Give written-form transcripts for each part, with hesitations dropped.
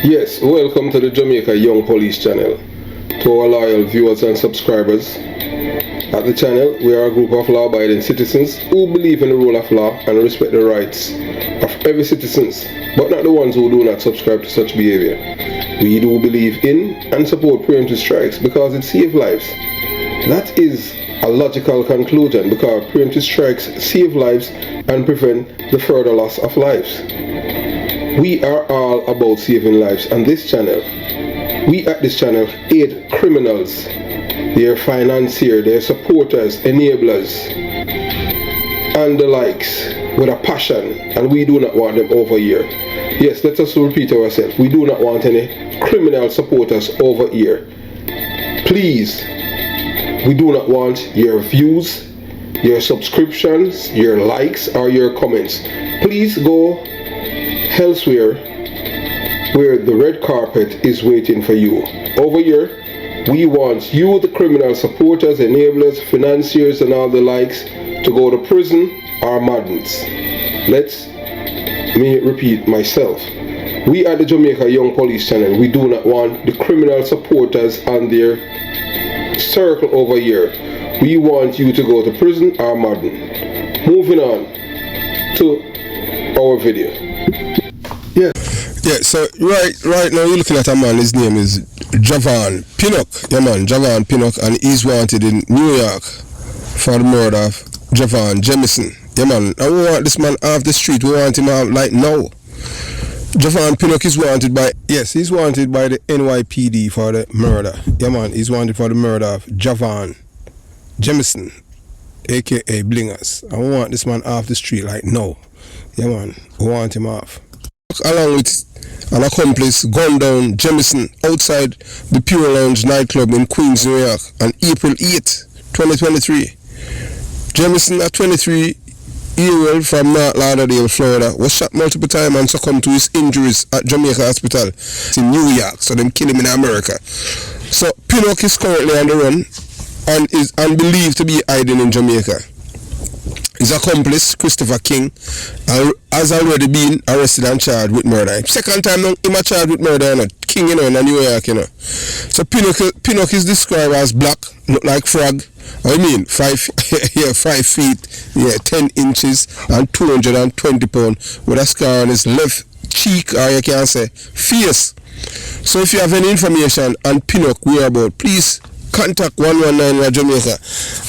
Yes, welcome to the Jamaica Young Police channel. To our loyal viewers and subscribers, at the channel we are a group of law-abiding citizens who believe in the rule of law and respect the rights of every citizen, but not the ones who do not subscribe to such behavior. We do believe in and support preemptive strikes because it saves lives. That is a logical conclusion because preemptive strikes save lives and prevent the further loss of lives. We are all about saving lives on this channel. We at this channel aid criminals, their financiers, their supporters, enablers, and the likes with a passion, and we do not want them over here. Yes, let us repeat ourselves. We do not want any criminal supporters over here. Please, we do not want your views, your subscriptions, your likes, or your comments. Please go elsewhere where the red carpet is waiting for you. Over here, we want you, the criminal supporters, enablers, financiers, and all the likes, to go to prison or madness. Let me repeat myself. We at the Jamaica Young Police channel, we do not want the criminal supporters and their circle over here. We want you to go to prison or madden. Moving on to our video. Yeah, so right now you're looking at a man, his name is Javon Pinnock. Yeah man, Javon Pinnock, and he's wanted in New York for the murder of Javon Jamison. Yeah man, and we want this man off the street, we want him out like now. Javon Pinnock is wanted by, yes, he's wanted by the NYPD for the murder. Yeah man, he's wanted for the murder of Javon Jamison, aka Blingers. And we want this man off the street like now. Yeah man, we want him off. Along with an accomplice gunned down Jamison outside the Pure Lounge nightclub in Queens, New York on April 8, 2023. Jamison, a 23-year-old from North Lauderdale, Florida, was shot multiple times and succumbed to his injuries at Jamaica Hospital in New York, so them kill him in America. So Pinnock is currently on the run and is believed to be hiding in Jamaica. His accomplice, Christopher King, has already been arrested and charged with murder. Second time now, him charged with murder, you know. King, you know, in New York, you know. So Pinnock is described as black, look like frog. I mean, 5 feet, 10 inches, and 220 pounds, with a scar on his left cheek, or you can say, face. So if you have any information on Pinnock whereabouts, please contact 119 Jamaica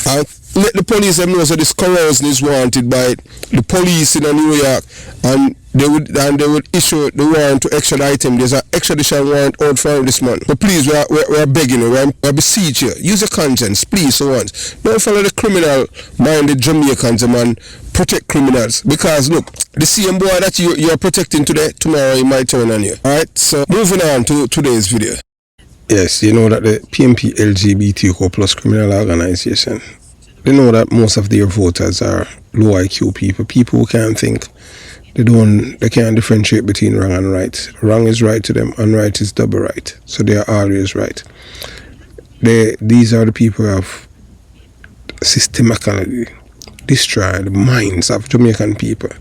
and let the police know so this corrosion is wanted by the police in New York, and they would issue the warrant to extradite him. There's an extradition warrant out for this man. But please, we're begging you, we're beseeching you. Use your conscience, please, for once. Don't follow the criminal-minded Jamaicans, man. Protect criminals. Because, look, the same boy that you're protecting today, tomorrow he might turn on you. Alright, so moving on to today's video. Yes, you know that the PMP LGBTQ plus criminal organization, they know that most of their voters are low IQ people who can't think. They can't differentiate between wrong and right. Wrong is right to them, and right is double right. So they are always right. These are the people who have systematically destroyed the minds of Jamaican people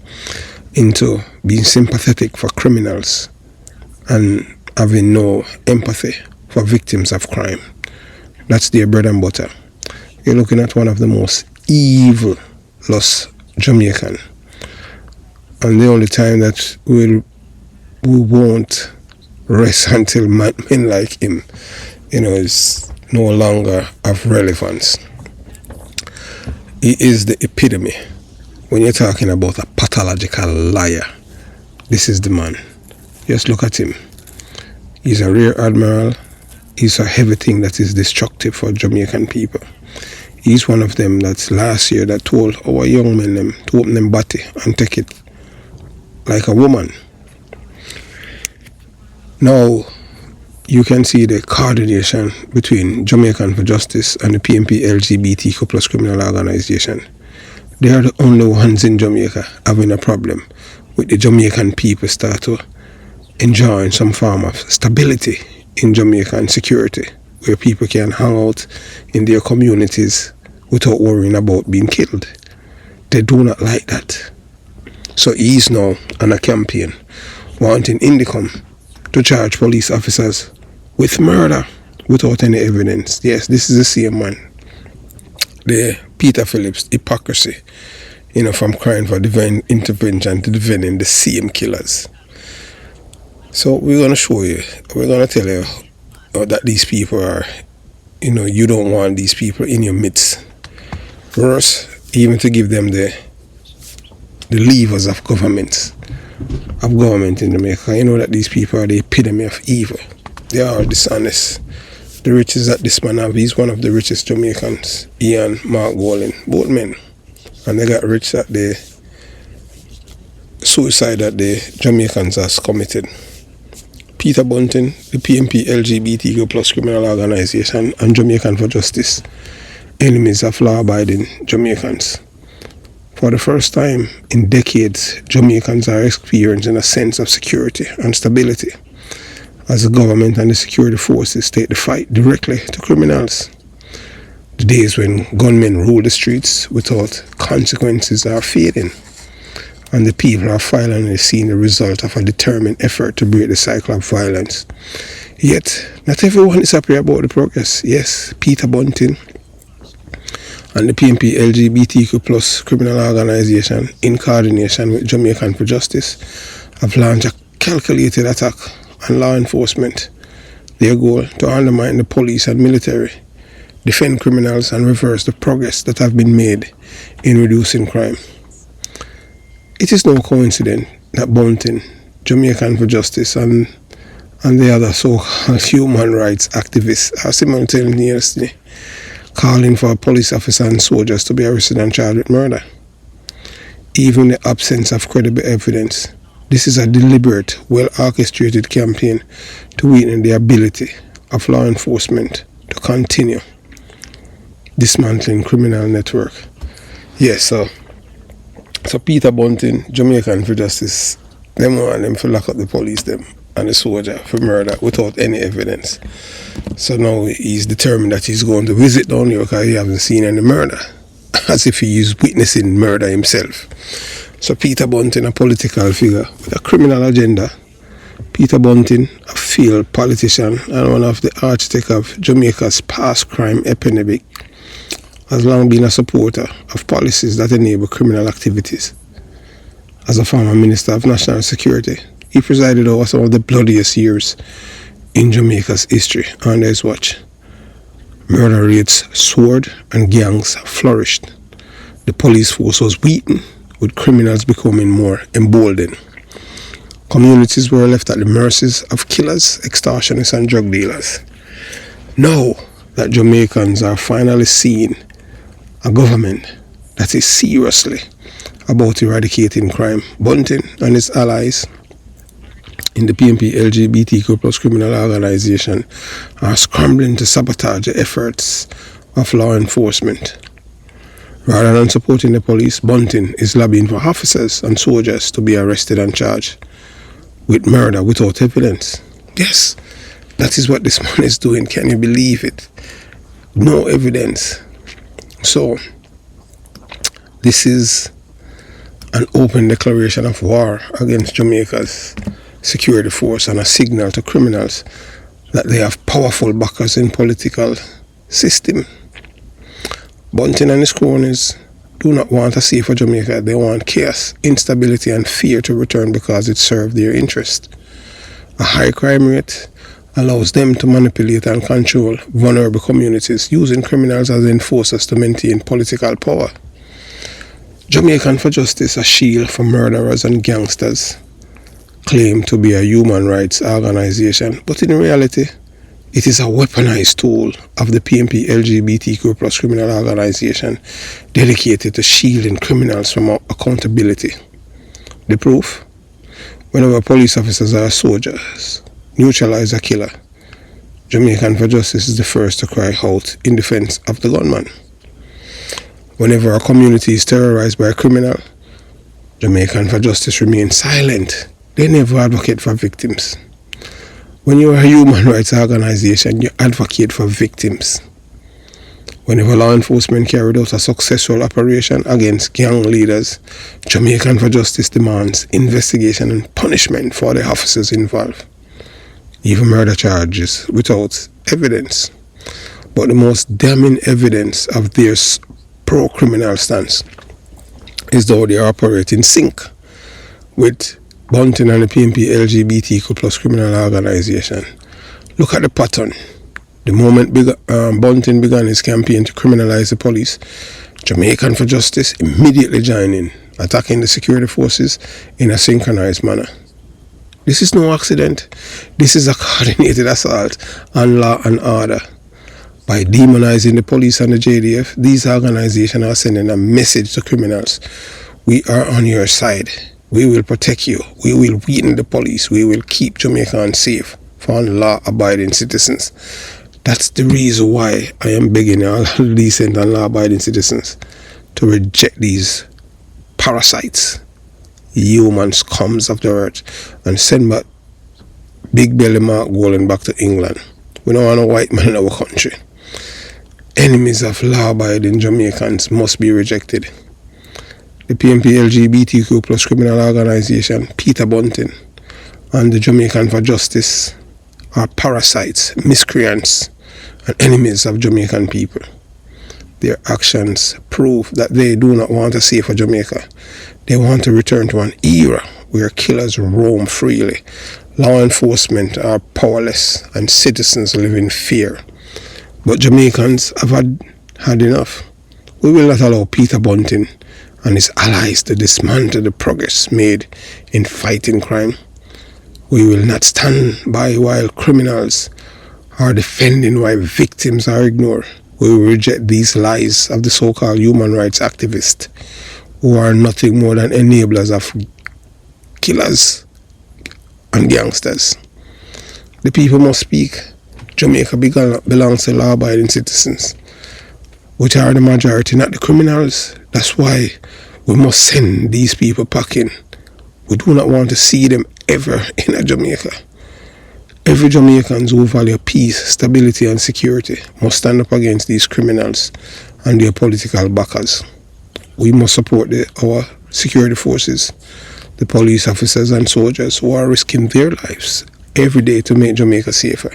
into being sympathetic for criminals and having no empathy for victims of crime. That's their bread and butter. You're looking at one of the most evil lost Jamaican. And the only time that we won't rest until men like him, is no longer of relevance. He is the epitome. When you're talking about a pathological liar, this is the man. Just look at him. He's a rear admiral. He's a heavy thing that is destructive for Jamaican people. He's one of them that last year that told our young men them to open them body and take it like a woman. Now you can see the coordination between Jamaican for Justice and the PMP LGBTQ plus criminal organization. They are the only ones in Jamaica having a problem with the Jamaican people start to enjoying some form of stability in Jamaican security, where people can hang out in their communities without worrying about being killed. They do not like that. So he is now on a campaign wanting Indicom to charge police officers with murder without any evidence. Yes, this is the same man. The Peter Phillips hypocrisy, from crying for divine intervention to defending the same killers. So we're going to show you, we're going to tell you that these people are, you don't want these people in your midst. Worse, even to give them the levers of government in Jamaica. You know that these people are the epitome of evil. They are dishonest. The riches that this man have, he's one of the richest Jamaicans. He and Mark Golding, both men. And they got rich at the suicide that the Jamaicans has committed. Peter Bunting, the PMP LGBTQ plus criminal organization, and Jamaican for Justice, enemies of law-abiding Jamaicans. For the first time in decades, Jamaicans are experiencing a sense of security and stability as the government and the security forces take the fight directly to criminals. The days when gunmen rule the streets without consequences are fading, and the people are finally seeing the result of a determined effort to break the cycle of violence. Yet, not everyone is happy about the progress. Yes, Peter Bunting and the PMP LGBTQ plus criminal organization, in coordination with Jamaican for Justice, have launched a calculated attack on law enforcement. Their goal to undermine the police and military, defend criminals, and reverse the progress that have been made in reducing crime. It is no coincidence that Bunting, Jamaican for Justice, and the other so-called human rights activists are simultaneously calling for police officers and soldiers to be arrested and charged with murder. Even in the absence of credible evidence, this is a deliberate, well-orchestrated campaign to weaken the ability of law enforcement to continue dismantling criminal network. Yes, so Peter Bunting, Jamaican for Justice, them want them to lock up the police them and the soldier for murder without any evidence. So now he's determined that he's going to visit down here because he hasn't seen any murder, as if he is witnessing murder himself. So Peter Bunting, a political figure with a criminal agenda. Peter Bunting, a failed politician and one of the architects of Jamaica's past crime epidemic, has long been a supporter of policies that enable criminal activities. As a former Minister of National Security, he presided over some of the bloodiest years in Jamaica's history under his watch. Murder rates soared and gangs flourished. The police force was weakened, with criminals becoming more emboldened. Communities were left at the mercies of killers, extortionists, and drug dealers. Now that Jamaicans are finally seeing a government that is seriously about eradicating crime, Bunting and his allies in the PMP LGBTQ plus criminal organization are scrambling to sabotage the efforts of law enforcement. Rather than supporting the police, Bunting is lobbying for officers and soldiers to be arrested and charged with murder without evidence. Yes, that is what this man is doing. Can you believe it? No evidence. So, this is an open declaration of war against Jamaica's security force and a signal to criminals that they have powerful backers in political system. Bunting and his cronies do not want a safer Jamaica. They want chaos, instability, and fear to return because it serves their interest. A high crime rate allows them to manipulate and control vulnerable communities, using criminals as enforcers to maintain political power. Jamaican for Justice, a shield for murderers and gangsters, claim to be a human rights organization, but in reality, it is a weaponized tool of the PMP LGBTQ plus criminal organization dedicated to shielding criminals from accountability. The proof? Whenever police officers or soldiers neutralize a killer, Jamaican for Justice is the first to cry out in defense of the gunman. Whenever a community is terrorized by a criminal, Jamaican for Justice remains silent. They never advocate for victims. When you are a human rights organization, you advocate for victims. Whenever law enforcement carried out a successful operation against gang leaders, Jamaican for Justice demands investigation and punishment for the officers involved. even murder charges, without evidence. But the most damning evidence of their pro-criminal stance is how they operate in sync with Bunting and the PNP LGBTQ plus criminal organization. Look at the pattern. The moment Bunting began his campaign to criminalize the police, Jamaican for Justice immediately joined in, attacking the security forces in a synchronized manner. This is no accident. This is a coordinated assault on law and order. By demonizing the police and the JDF, these organizations are sending a message to criminals. We are on your side. We will protect you. We will weaken the police. We will keep Jamaicans safe for law-abiding citizens. That's the reason why I am begging all decent and law-abiding citizens to reject these parasites, human scums of the earth, and send back Big Belly Mark Golan back to England. We don't want a white man in our country. Enemies of law-abiding Jamaicans must be rejected. The PNP LGBTQ plus criminal organization, Peter Bunting, and the Jamaican for Justice are parasites, miscreants, and enemies of Jamaican people. Their actions prove that they do not want a safer Jamaica. They want to return to an era where killers roam freely, law enforcement are powerless, and citizens live in fear. But Jamaicans have had enough. We will not allow Peter Bunting and his allies to dismantle the progress made in fighting crime. We will not stand by while criminals are defending while victims are ignored. We will reject these lies of the so-called human rights activists who are nothing more than enablers of killers and gangsters. The people must speak. Jamaica belongs to law-abiding citizens, which are the majority, not the criminals. That's why we must send these people packing. We do not want to see them ever in a Jamaica. Every Jamaican who value peace, stability and security must stand up against these criminals and their political backers. We must support our security forces, the police officers and soldiers who are risking their lives every day to make Jamaica safer.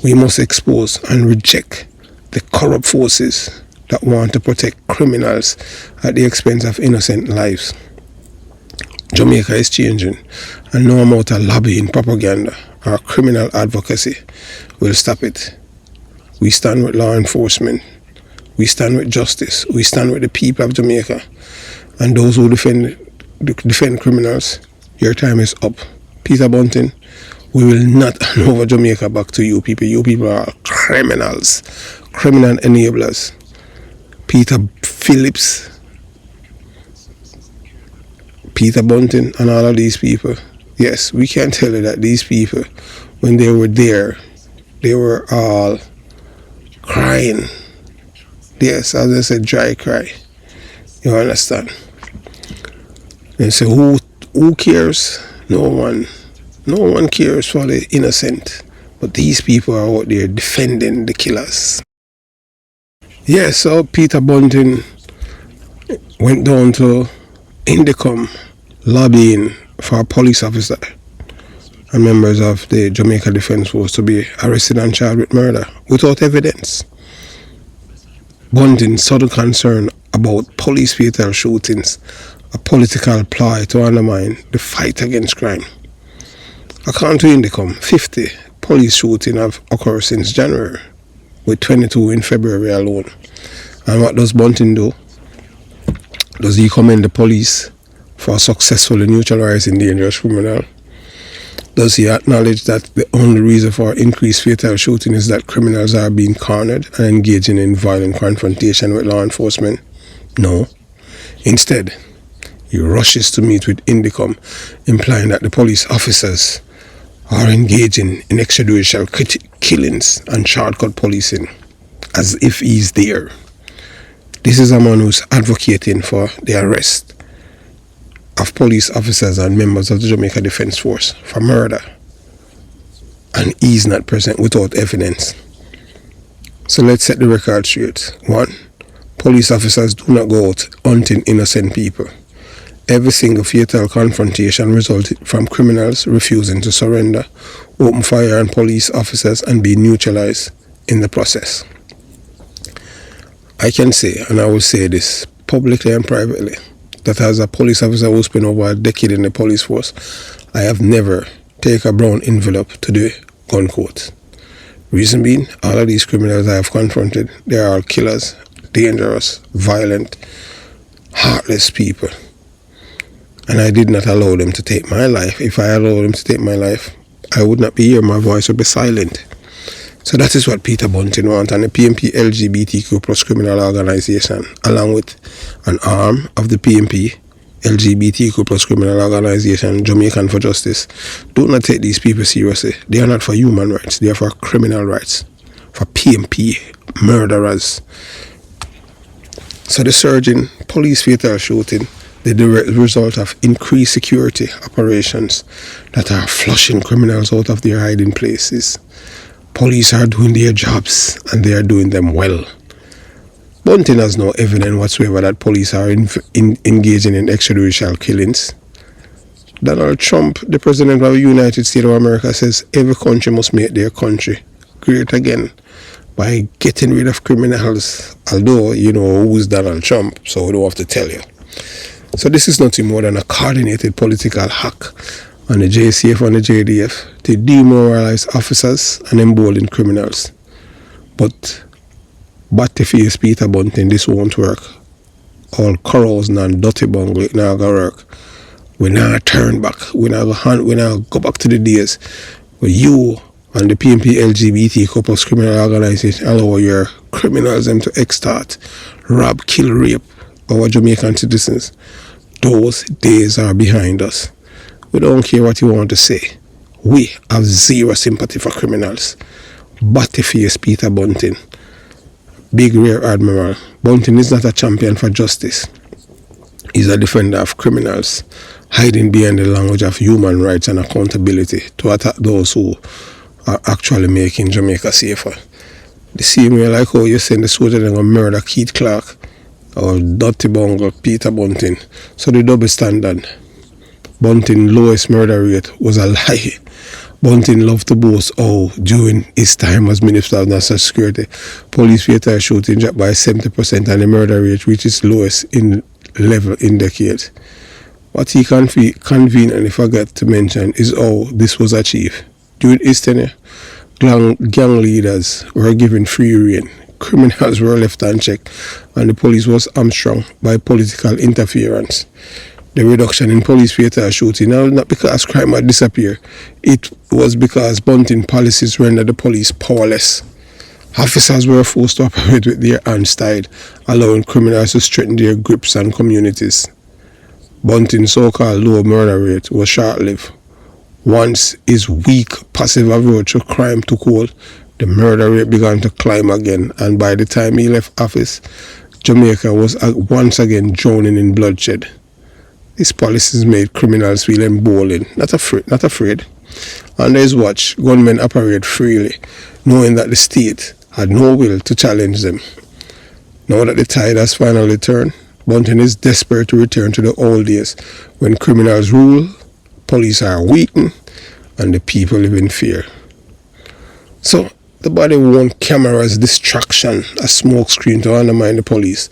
We must expose and reject the corrupt forces that want to protect criminals at the expense of innocent lives. Jamaica is changing, and no amount of lobbying, propaganda, or criminal advocacy will stop it. We stand with law enforcement. We stand with justice. We stand with the people of Jamaica. And those who defend criminals, your time is up. Peter Bunting, we will not hand over Jamaica back to you people. You people are criminals, criminal enablers. Peter Phillips, Peter Bunting, and all of these people. Yes, we can tell you that these people, when they were there, they were all crying. Yes, as I said, dry cry. You understand? And so who cares? No one. No one cares for the innocent. But these people are out there defending the killers. Yes, so Peter Bunting went down to Indicom lobbying for a police officer and members of the Jamaica Defence Force to be arrested and charged with murder without evidence. Bunting's sudden concern about police fatal shootings, a political ploy to undermine the fight against crime. According to Indicom, 50 police shootings have occurred since January, with 22 in February alone. And what does Bunting do? Does he commend the police for successfully neutralizing dangerous criminal? Does he acknowledge that the only reason for increased fatal shooting is that criminals are being cornered and engaging in violent confrontation with law enforcement? No. Instead, he rushes to meet with Indicom, implying that the police officers are engaging in extrajudicial killings and shortcut policing, as if he's there. This is a man who's advocating for the arrest of police officers and members of the Jamaica Defence Force for murder, and he's not present without evidence. So let's set the record straight. 1. Police officers do not go out hunting innocent people. Every single fatal confrontation resulted from criminals refusing to surrender, open fire on police officers, and be neutralized in the process. I can say, and I will say this publicly and privately, that as a police officer who spent over a decade in the police force, I have never taken a brown envelope to the gun court. Reason being, all of these criminals I have confronted, they are all killers, dangerous, violent, heartless people. And I did not allow them to take my life. If I allowed them to take my life, I would not be here. My voice would be silent. So that is what Peter Bunting wants, and the PMP LGBTQ plus criminal organization, along with an arm of the PMP LGBTQ plus criminal organization, Jamaican for Justice, do not take these people seriously. They are not for human rights. They are for criminal rights, for PMP murderers. So the surge in police fatal shooting, the direct result of increased security operations that are flushing criminals out of their hiding places. Police are doing their jobs, and they are doing them well. Bunting has no evidence whatsoever that police are engaging in extrajudicial killings. Donald Trump, the President of the United States of America, says every country must make their country great again by getting rid of criminals. Although, you know who's Donald Trump, so we don't have to tell you. So this is nothing more than a coordinated political hack on the JCF and the JDF to demoralize officers and embolden criminals. But face Peter Bunting, this won't work. All corrosion and dirty bungle, it not gonna work. We not turn back. We not go back to the days where you and the PMP LGBT plus criminal organization allow your criminals them to extort, rob, kill, rape our Jamaican citizens. Those days are behind us. We don't care what you want to say. We have zero sympathy for criminals. Face Peter Bunting, big rear admiral. Bunting is not a champion for justice. He's a defender of criminals, hiding behind the language of human rights and accountability to attack those who are actually making Jamaica safer. The same way like how you send the soldier they're gonna murder Keith Clark or dirty bungle Peter Bunting. So the double standard. Bunting's lowest murder rate was a lie. Bunting loved to boast during his time as Minister of National Security, police fatal shooting dropped by 70% and the murder rate reached its lowest in level in decades. What he conveniently forgot to mention is how this was achieved. During his tenure, gang leaders were given free rein, criminals were left unchecked, and the police was hamstrung by political interference. The reduction in police fatal shooting, now not because crime had disappeared, it was because Bunting policies rendered the police powerless. Officers were forced to operate with their hands tied, allowing criminals to strengthen their grips on communities. Bunting's so-called low murder rate was short-lived. Once his weak, passive approach to crime took hold, the murder rate began to climb again, and by the time he left office, Jamaica was once again drowning in bloodshed. His policies made criminals feel emboldened, not afraid. Under his watch, gunmen operate freely, knowing that the state had no will to challenge them. Now that the tide has finally turned, Bunting is desperate to return to the old days when criminals rule, police are weakened, and the people live in fear. So, the body-worn camera's distraction, a smokescreen to undermine the police.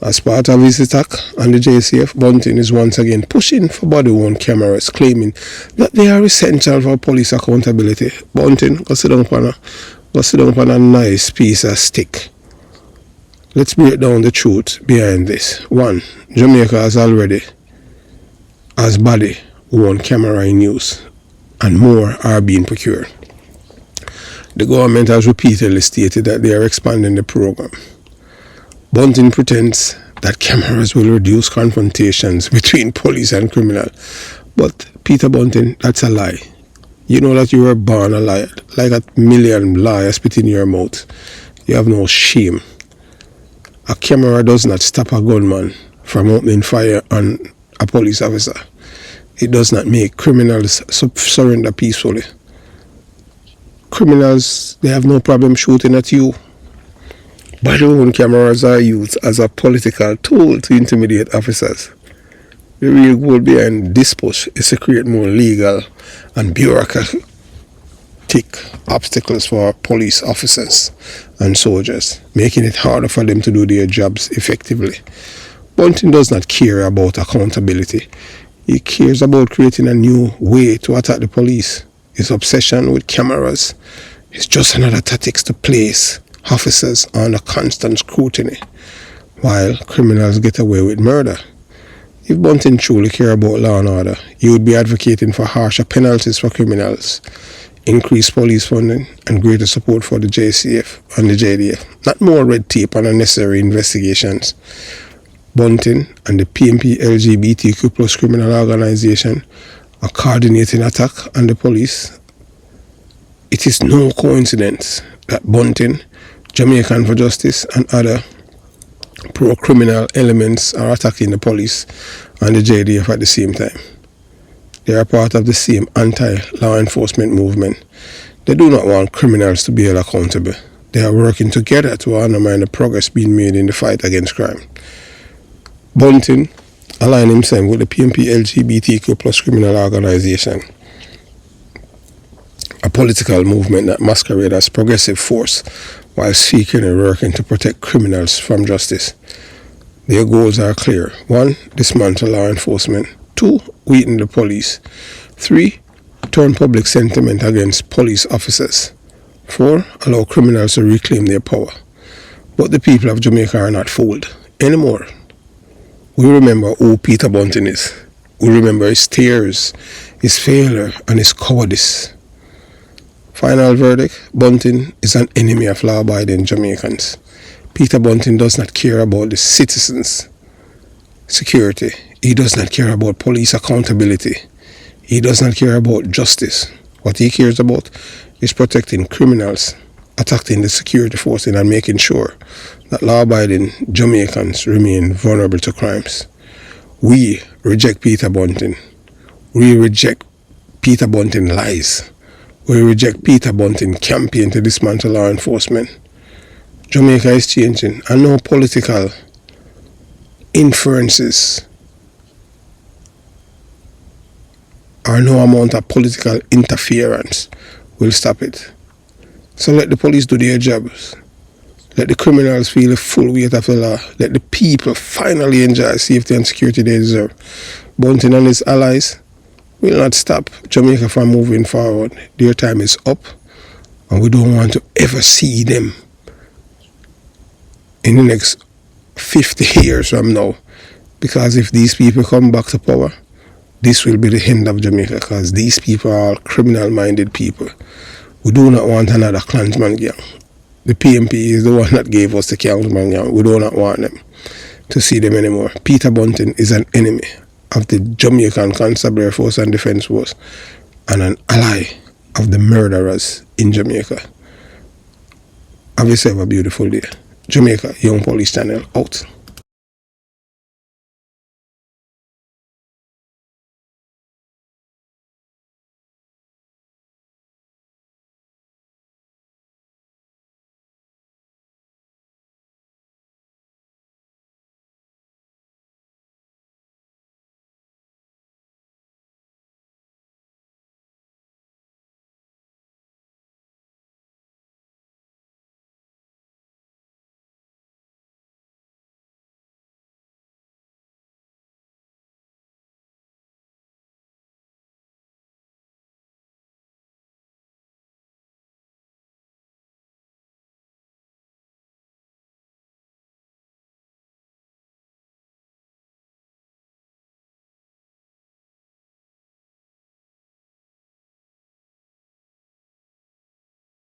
As part of his attack on the JCF, Bunting is once again pushing for body-worn cameras, claiming that they are essential for police accountability. Bunting, go sit down on a nice piece of stick. Let's break down the truth behind this. 1. Jamaica has already has body-worn camera in use, and more are being procured. The government has repeatedly stated that they are expanding the program. Bunting pretends that cameras will reduce confrontations between police and criminal. But Peter Bunting, that's a lie. You know that you were born a liar, like a million liars spit in your mouth. You have no shame. A camera does not stop a gunman from opening fire on a police officer. It does not make criminals surrender peacefully. Criminals, they have no problem shooting at you. Body-worn cameras are used as a political tool to intimidate officers. The real goal behind this push is to create more legal and bureaucratic obstacles for police officers and soldiers, making it harder for them to do their jobs effectively. Bunting does not care about accountability. He cares about creating a new way to attack the police. His obsession with cameras is just another tactic to place officers under constant scrutiny while criminals get away with murder. If Bunting truly cared about law and order, he would be advocating for harsher penalties for criminals, increased police funding, and greater support for the JCF and the JDF, not more red tape and unnecessary investigations. Bunting and the PMP LGBTQ plus criminal organization are coordinating attack on the police. It is no coincidence that Bunting, Jamaican for Justice, and other pro-criminal elements are attacking the police and the JDF at the same time. They are part of the same anti-law enforcement movement. They do not want criminals to be held accountable. They are working together to undermine the progress being made in the fight against crime. Bunting aligned himself with the PMP LGBTQ plus criminal organization, a political movement that masquerades as progressive force while seeking and working to protect criminals from justice. Their goals are clear. 1. Dismantle law enforcement. 2. Weaken the police. 3. Turn public sentiment against police officers. 4. Allow criminals to reclaim their power. But the people of Jamaica are not fooled anymore. We remember who Peter Bunting is. We remember his tears, his failure, and his cowardice. Final verdict: Bunting is an enemy of law-abiding Jamaicans. Peter Bunting does not care about the citizens' security. He does not care about police accountability. He does not care about justice. What he cares about is protecting criminals, attacking the security forces, and making sure that law-abiding Jamaicans remain vulnerable to crimes. We reject Peter Bunting. We reject Peter Bunting lies. We reject Peter Bunting campaign to dismantle law enforcement. Jamaica is changing, and no political inferences or no amount of political interference will stop it. So let the police do their jobs. Let the criminals feel the full weight of the law. Let the people finally enjoy safety and security they deserve. Bunting and his allies will not stop Jamaica from moving forward. Their time is up, and we don't want to ever see them in the next 50 years from now. Because if these people come back to power, this will be the end of Jamaica, because these people are all criminal-minded people. We do not want another Klansman gang. The PMP is the one that gave us the Klansman gang. We do not want them to see them anymore. Peter Bunting is an enemy of the Jamaican Constabulary Force and Defence Force, and an ally of the murderers in Jamaica. Have yourself a beautiful day. Jamaica Young Police Channel out.